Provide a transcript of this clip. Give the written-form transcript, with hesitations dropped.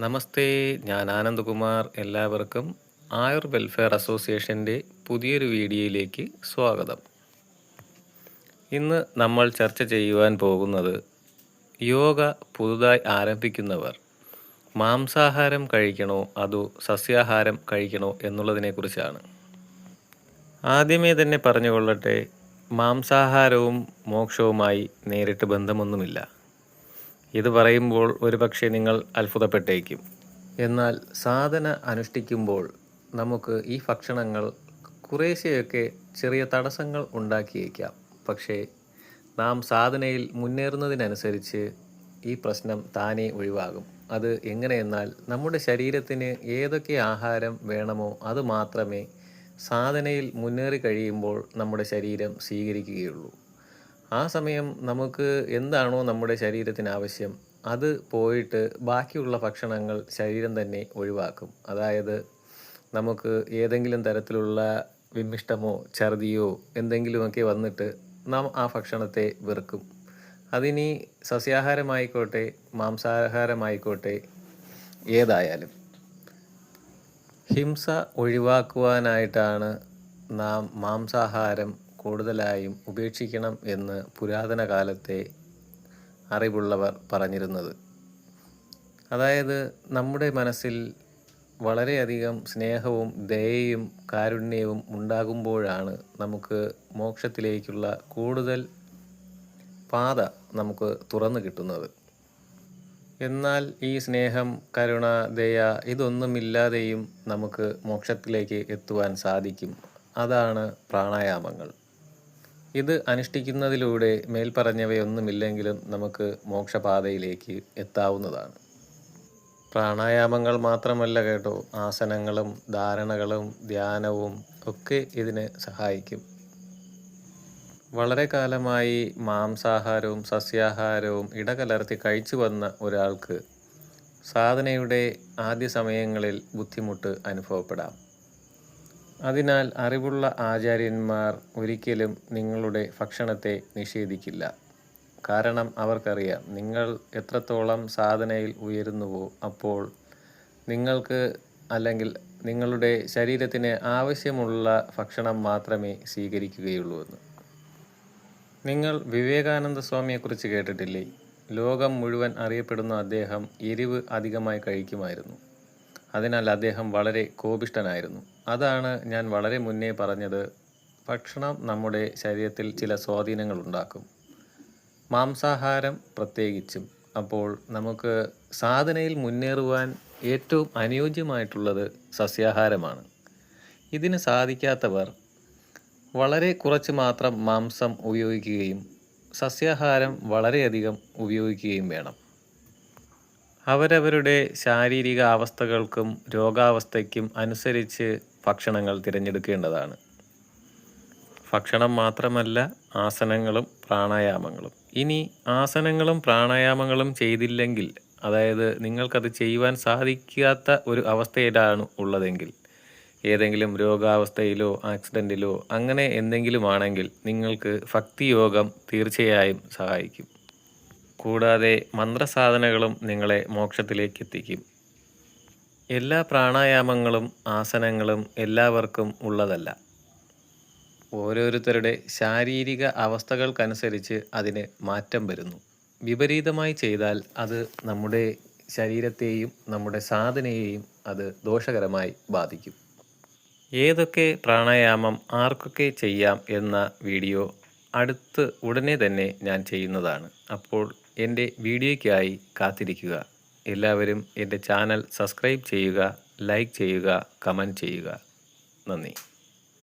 നമസ്തേ, ഞാൻ ആനന്ദ്കുമാർ. എല്ലാവർക്കും ആയുർ വെൽഫെയർ അസോസിയേഷൻ്റെ പുതിയൊരു വീഡിയോയിലേക്ക് സ്വാഗതം. ഇന്ന് നമ്മൾ ചർച്ച ചെയ്യുവാൻ പോകുന്നത് യോഗ പുതുതായി ആരംഭിക്കുന്നവർ മാംസാഹാരം കഴിക്കണോ അതോ സസ്യാഹാരം കഴിക്കണോ എന്നുള്ളതിനെക്കുറിച്ചാണ്. ആദ്യമേ തന്നെ പറഞ്ഞുകൊള്ളട്ടെ, മാംസാഹാരവും മോക്ഷവുമായി നേരിട്ട് ബന്ധമൊന്നുമില്ല. ഇത് പറയുമ്പോൾ ഒരുപക്ഷെ നിങ്ങൾ അത്ഭുതപ്പെട്ടേക്കും. എന്നാൽ സാധന അനുഷ്ഠിക്കുമ്പോൾ നമുക്ക് ഈ ഭക്ഷണങ്ങൾ കുറേശ്ശെയൊക്കെ ചെറിയ തടസ്സങ്ങൾ ഉണ്ടാക്കിയേക്കാം. പക്ഷേ നാം സാധനയിൽ മുന്നേറുന്നതിനനുസരിച്ച് ഈ പ്രശ്നം താനേ ഒഴിവാകും. അത് എങ്ങനെയെന്നാൽ നമ്മുടെ ശരീരത്തിന് ഏതൊക്കെ ആഹാരം വേണമോ അത് മാത്രമേ സാധനയിൽ മുന്നേറി കഴിയുമ്പോൾ നമ്മുടെ ശരീരം സ്വീകരിക്കുകയുള്ളൂ. ആ സമയം നമുക്ക് എന്താണോ നമ്മുടെ ശരീരത്തിന് ആവശ്യം അത് പോയിട്ട് ബാക്കിയുള്ള ഭക്ഷണങ്ങൾ ശരീരം തന്നെ ഒഴിവാക്കും. അതായത് നമുക്ക് ഏതെങ്കിലും തരത്തിലുള്ള വിമ്മിഷ്ടമോ ഛർദിയോ എന്തെങ്കിലുമൊക്കെ വന്നിട്ട് നാം ആ ഭക്ഷണത്തെ വെറുക്കും. അതിനി സസ്യാഹാരമായിക്കോട്ടെ മാംസാഹാരമായിക്കോട്ടെ ഏതായാലും. ഹിംസ ഒഴിവാക്കുവാനായിട്ടാണ് നാം മാംസാഹാരം കൂടുതലായും ഉപേക്ഷിക്കണം എന്ന് പുരാതന കാലത്തെ അറിവുള്ളവർ പറഞ്ഞിരുന്നത്. അതായത് നമ്മുടെ മനസ്സിൽ വളരെയധികം സ്നേഹവും ദയയും കാരുണ്യവും ഉണ്ടാകുമ്പോഴാണ് നമുക്ക് മോക്ഷത്തിലേക്കുള്ള കൂടുതൽ പാത നമുക്ക് തുറന്നു കിട്ടുന്നത്. എന്നാൽ ഈ സ്നേഹം, കരുണ, ദയ ഇതൊന്നുമില്ലാതെയും നമുക്ക് മോക്ഷത്തിലേക്ക് എത്തുവാൻ സാധിക്കും. അതാണ് പ്രാണായാമങ്ങൾ. ഇത് അനുഷ്ഠിക്കുന്നതിലൂടെ മേൽപ്പറഞ്ഞവയൊന്നുമില്ലെങ്കിലും നമുക്ക് മോക്ഷപാതയിലേക്ക് എത്താവുന്നതാണ്. പ്രാണായാമങ്ങൾ മാത്രമല്ല കേട്ടോ, ആസനങ്ങളും ധാരണകളും ധ്യാനവും ഒക്കെ ഇതിന് സഹായിക്കും. വളരെ കാലമായി മാംസാഹാരവും സസ്യാഹാരവും ഇടകലർത്തി കഴിച്ചു വന്ന ഒരാൾക്ക് സാധനയുടെ ആദ്യ സമയങ്ങളിൽ ബുദ്ധിമുട്ട് അനുഭവപ്പെടാം. അതിനാൽ അറിവുള്ള ആചാര്യന്മാർ ഒരിക്കലും നിങ്ങളുടെ ഭക്ഷണത്തെ നിഷേധിക്കില്ല. കാരണം അവർക്കറിയാം നിങ്ങൾ എത്രത്തോളം സാധനയിൽ ഉയരുന്നുവോ അപ്പോൾ നിങ്ങൾക്ക് അല്ലെങ്കിൽ നിങ്ങളുടെ ശരീരത്തിന് ആവശ്യമുള്ള ഭക്ഷണം മാത്രമേ സ്വീകരിക്കുകയുള്ളൂ എന്ന്. നിങ്ങൾ വിവേകാനന്ദ സ്വാമിയെക്കുറിച്ച് കേട്ടിട്ടില്ലേ? ലോകം മുഴുവൻ അറിയപ്പെടുന്ന അദ്ദേഹം എരിവ് അധികമായി കഴിക്കുമായിരുന്നു. അതിനാൽ അദ്ദേഹം വളരെ കോപിഷ്ഠനായിരുന്നു. അതാണ് ഞാൻ വളരെ മുന്നേ പറഞ്ഞത്, ഭക്ഷണം നമ്മുടെ ശരീരത്തിൽ ചില സ്വാധീനങ്ങൾ ഉണ്ടാക്കും, മാംസാഹാരം പ്രത്യേകിച്ചും. അപ്പോൾ നമുക്ക് സാധനയിൽ മുന്നേറുവാൻ ഏറ്റവും അനുയോജ്യമായിട്ടുള്ളത് സസ്യാഹാരമാണ്. ഇതിന് സാധിക്കാത്തവർ വളരെ കുറച്ച് മാത്രം മാംസം ഉപയോഗിക്കുകയും സസ്യാഹാരം വളരെയധികം ഉപയോഗിക്കുകയും വേണം. അവരവരുടെ ശാരീരിക അവസ്ഥകൾക്കും രോഗാവസ്ഥയ്ക്കും അനുസരിച്ച് ഭക്ഷണങ്ങൾ തിരഞ്ഞെടുക്കേണ്ടതാണ്. ഭക്ഷണം മാത്രമല്ല, ആസനങ്ങളും പ്രാണായാമങ്ങളും. ഇനി ആസനങ്ങളും പ്രാണായാമങ്ങളും ചെയ്തില്ലെങ്കിൽ, അതായത് നിങ്ങൾക്കത് ചെയ്യുവാൻ സാധിക്കാത്ത ഒരു അവസ്ഥയിലാണ് ഉള്ളതെങ്കിൽ, ഏതെങ്കിലും രോഗാവസ്ഥയിലോ ആക്സിഡൻറ്റിലോ അങ്ങനെ എന്തെങ്കിലും ആണെങ്കിൽ നിങ്ങൾക്ക് ഭക്തിയോഗം തീർച്ചയായും സഹായിക്കും. കൂടാതെ മന്ത്രസാധനകളും നിങ്ങളെ മോക്ഷത്തിലേക്ക് എത്തിക്കും. എല്ലാ പ്രാണായാമങ്ങളും ആസനങ്ങളും എല്ലാവർക്കും ഉള്ളതല്ല. ഓരോരുത്തരുടെ ശാരീരിക അവസ്ഥകൾക്കനുസരിച്ച് അതിന് മാറ്റം വരുന്നു. വിപരീതമായി ചെയ്താൽ അത് നമ്മുടെ ശരീരത്തെയും നമ്മുടെ സാധനയെയും അത് ദോഷകരമായി ബാധിക്കും. ഏതൊക്കെ പ്രാണായാമം ആർക്കൊക്കെ ചെയ്യാം എന്ന വീഡിയോ ഉടനെ തന്നെ ഞാൻ ചെയ്യുന്നതാണ്. അപ്പോൾ എൻ്റെ വീഡിയോയ്ക്കായി കാത്തിരിക്കുക. എല്ലാവരും എൻ്റെ ചാനൽ സബ്സ്ക്രൈബ് ചെയ്യുക, ലൈക്ക് ചെയ്യുക, കമൻറ്റ് ചെയ്യുക. നന്ദി.